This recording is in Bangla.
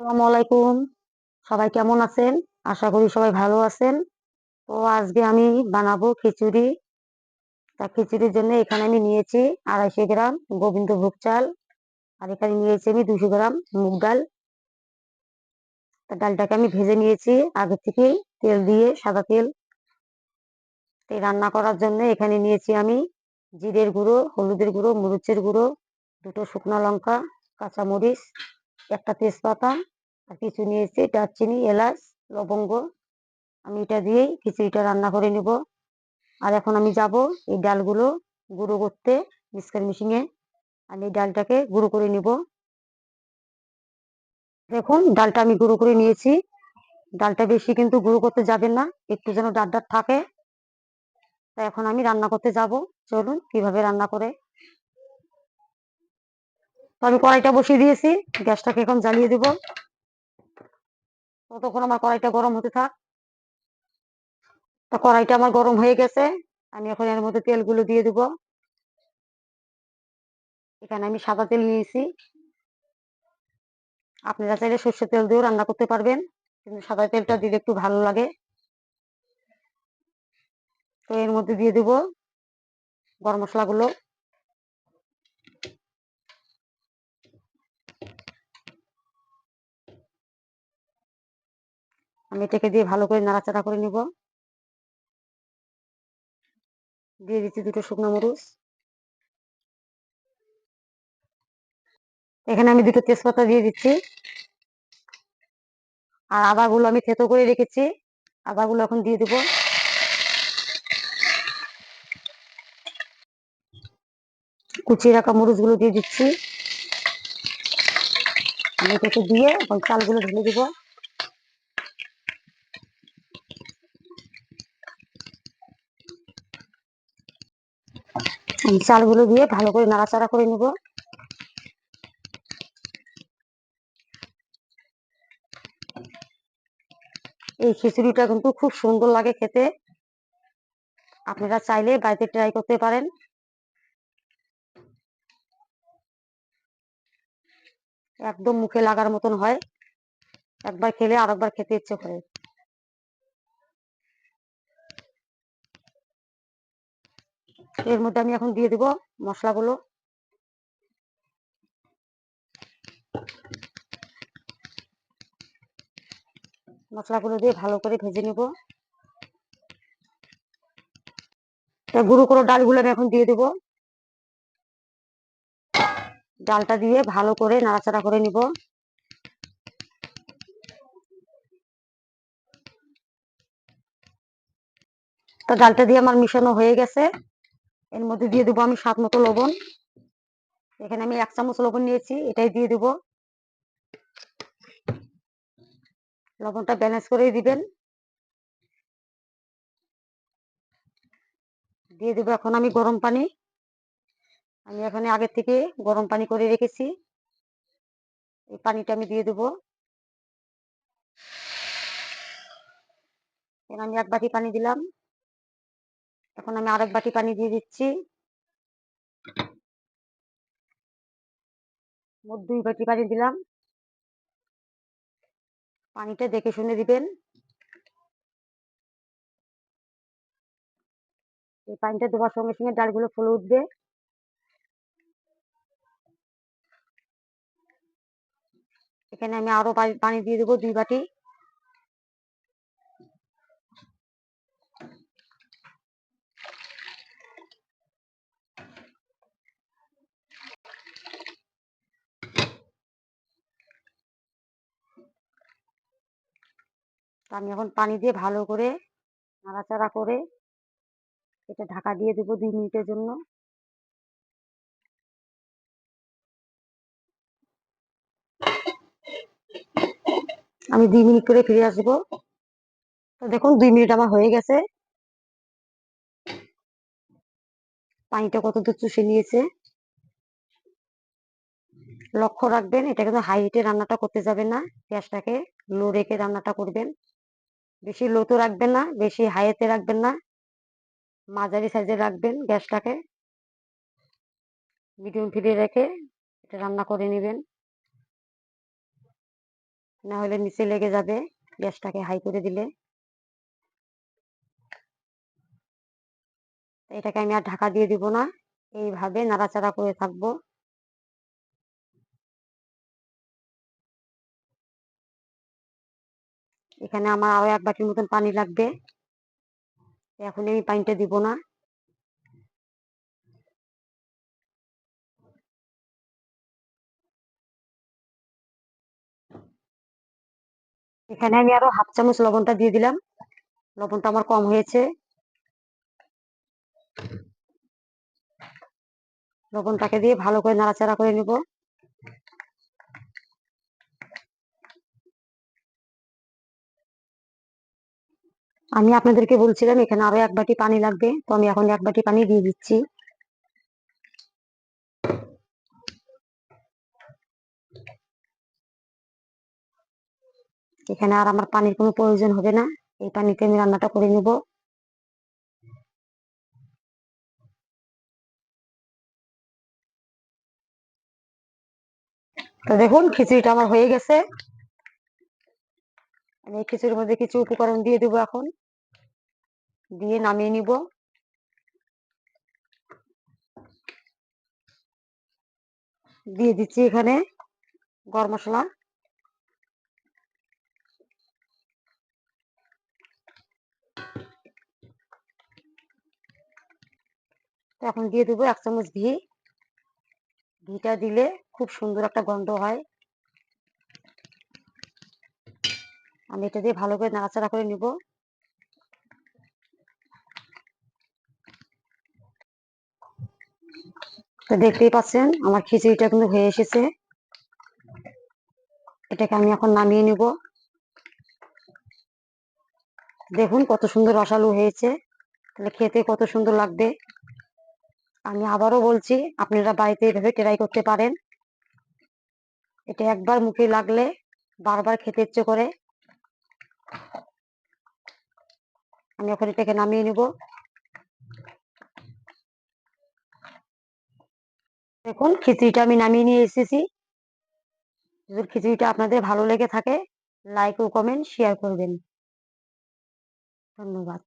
আসসালামু আলাইকুম। সবাই কেমন আছেন? আশা করি সবাই ভালো আছেন। তো আজকে আমি বানাবো খিচুড়ি। তা খিচুড়ির জন্য এখানে আমি নিয়েছি 250 গ্রাম গোবিন্দভোগ চাল। আর এখানে নিয়েছি আমি 200 গ্রাম মুগ ডাল। তা ডালটাকে আমি ভেজে নিয়েছি আগে থেকেই তেল দিয়ে, সাদা তেল। এই রান্না করার জন্য এখানে নিয়েছি আমি জিরের গুঁড়ো, হলুদের গুঁড়ো, মরিচের গুঁড়ো, 2টো শুকনো লঙ্কা, কাঁচামরিচ, একটা তেজপাতা, আর কিছু নিয়েছি দারচিনি, এলাচ, লবঙ্গ। আমি এটা দিয়েই খিচুড়িটা রান্না করে নিব। আর এখন আমি যাব এই ডালগুলো গুঁড়ো করতে মিক্সার মেশিনে। আমি এই ডালটাকে গুঁড়ো করে নিব। দেখুন ডালটা আমি গুঁড়ো করে নিয়েছি। ডালটা বেশি কিন্তু গুঁড়ো করতে যাবেন না, একটু যেন ডাট ডাট থাকে। তাই এখন আমি রান্না করতে যাব। চলুন কিভাবে রান্না করে। তো আমি কড়াইটা বসিয়ে দিয়েছি, গ্যাসটাকে এখন জ্বালিয়ে দেব। ততক্ষণ আমার কড়াইটা গরম হতে থাক। তো কড়াইটা আমার গরম হয়ে গেছে। আমি এখন এর মধ্যে তেলগুলো দিয়ে দেব। এখানে আমি সাদা তেল নিয়েছি। আপনারা চাইলে সর্ষের তেল দিয়েও রান্না করতে পারবেন, কিন্তু সাদা তেলটা দিলে একটু ভালো লাগে। তো এর মধ্যে দিয়ে দেব গরম মশলাগুলো। আমি এটাকে দিয়ে ভালো করে নাড়াচাড়া করে নিব। দিয়ে দিচ্ছি 2টো শুকনো মরিচ। এখানে আমি 2টো তেজপাতা দিয়ে দিচ্ছি। আর আদাগুলো আমি থেতো করে রেখেছি, আদাগুলো এখন দিয়ে দেব। কুচিয়ে রাখা মরিচগুলো দিয়ে দিচ্ছি। আমি এটাকে দিয়ে এখন চালগুলো ঢেলে দেব। আমি চালগুলো দিয়ে ভালো করে নাড়াচাড়া করে নিব। এই খিচুড়িটা কিন্তু খুব সুন্দর লাগে খেতে। আপনারা চাইলে বাড়িতে ট্রাই করতে পারেন। একদম মুখে লাগার মতন হয়, একবার খেলে আরেকবার খেতে ইচ্ছে করে। এর মধ্যে আমি এখন দিয়ে দেব মশলাগুলো। মশলাগুলো দিয়ে ভালো করে ভেজে নেব। গুঁড়ো করে ডালগুলো আমি এখন দিয়ে দেব। ডালটা দিয়ে ভালো করে নাড়াচাড়া করে নিব। তো ডালটা দিয়ে আমার মিশানো হয়ে গেছে। এর মধ্যে দিয়ে দেবো আমি স্বাদ মতো লবণ। এখানে আমি 1 চামচ লবণ নিয়েছি, এটাই দিয়ে দেব। লবণটা ব্যালেন্স করে দিবেন। দিয়ে দেবো এখন আমি গরম পানি। আমি এখানে আগে থেকে গরম পানি করে রেখেছি, এই পানিটা আমি দিয়ে দেবো। এখানে আমি 1 বাটি পানি দিলাম। এখন আমি আরেক বাটি পানি দিয়ে দিচ্ছি। মোট 2 বাটি পানি দিলাম। পানিটা দেখে শুনে দিবেন। এই পানিটা দেওয়ার সঙ্গে সঙ্গে ডালগুলো ফুলে উঠবে। এখানে আমি আরো পানি দিয়ে দেবো 2 বাটি। আমি এখন পানি দিয়ে ভালো করে নাড়াচাড়া করে এটা ঢাকা দিয়ে দেবো 2 মিনিটের জন্য। আমি 2 মিনিট করে ফিরে আসবো। তো দেখুন 2 মিনিট আমার হয়ে গেছে। পানিটা কতদূর চুষে নিয়েছে। লক্ষ্য রাখবেন, এটা কিন্তু হাই হিটে রান্নাটা করতে যাবেন না। গ্যাসটাকে লো রেখে রান্নাটা করবেন। বেশি লোতে রাখবেন না, বেশি হাইতে রাখবেন না, মাঝারি সাইজে রাখবেন গ্যাসটাকে। মিডিয়াম ফ্লেমে রেখে এটা রান্না করে নেবেন। না হলে নিচে লেগে যাবে গ্যাসটাকে হাই করে দিলে। এটাকে আমি আর ঢাকা দিয়ে দিব না, এইভাবে নাড়াচাড়া করে থাকবো। এখানে আমার আরো 1 বাটির মতন পানি লাগবে, এখন আমি পানিটা দিব না। এখানে আমি আরো 1/2 চামচ লবণটা দিয়ে দিলাম, লবণটা আমার কম হয়েছে। লবণটাকে দিয়ে ভালো করে নাড়াচাড়া করে নিব। আমি আপনাদেরকে বলছিলাম এখানে আরো 1 বাটি পানি লাগবে, তো আমি এখন 1 বাটি পানি দিয়ে দিচ্ছি। এখানে আর আমার পানির কোনো প্রয়োজন হবে না, এই পানিতে আমি রান্নাটা করে নেব। তো দেখুন খিচুড়িটা আমার হয়ে গেছে। আমি এই খিচুড়ির মধ্যে কিছু উপকরণ দিয়ে দেবো এখন, দিয়ে নামিয়ে নিব। দিয়ে দিচ্ছি এখানে গরম মশলা, তো এখন দিয়ে দেবো 1 চামচ ঘি। ঘিটা দিলে খুব সুন্দর একটা গন্ধ হয়। আমি এটা দিয়ে ভালো করে নাড়াচাড়া করে নিব। তো দেখতেই পাচ্ছেন আমার খিচুড়িটা কিন্তু হয়ে এসেছে। এটাকে আমি এখন নামিয়ে নিব। দেখুন কত সুন্দর রসালো হয়েছে, তাহলে খেতে কত সুন্দর লাগবে। আমি আবারও বলছি আপনারা বাড়িতে এভাবে ট্রাই করতে পারেন। এটা একবার মুখে লাগলে বারবার খেতে ইচ্ছে করে। আমি এখন এটাকে নামিয়ে নিব। দেখুন খিচুড়িটা আমি নামিয়ে নিয়ে এসেছি। যদি খিচুড়িটা আপনাদের ভালো লেগে থাকে, লাইক ও কমেন্ট শেয়ার করবেন। ধন্যবাদ।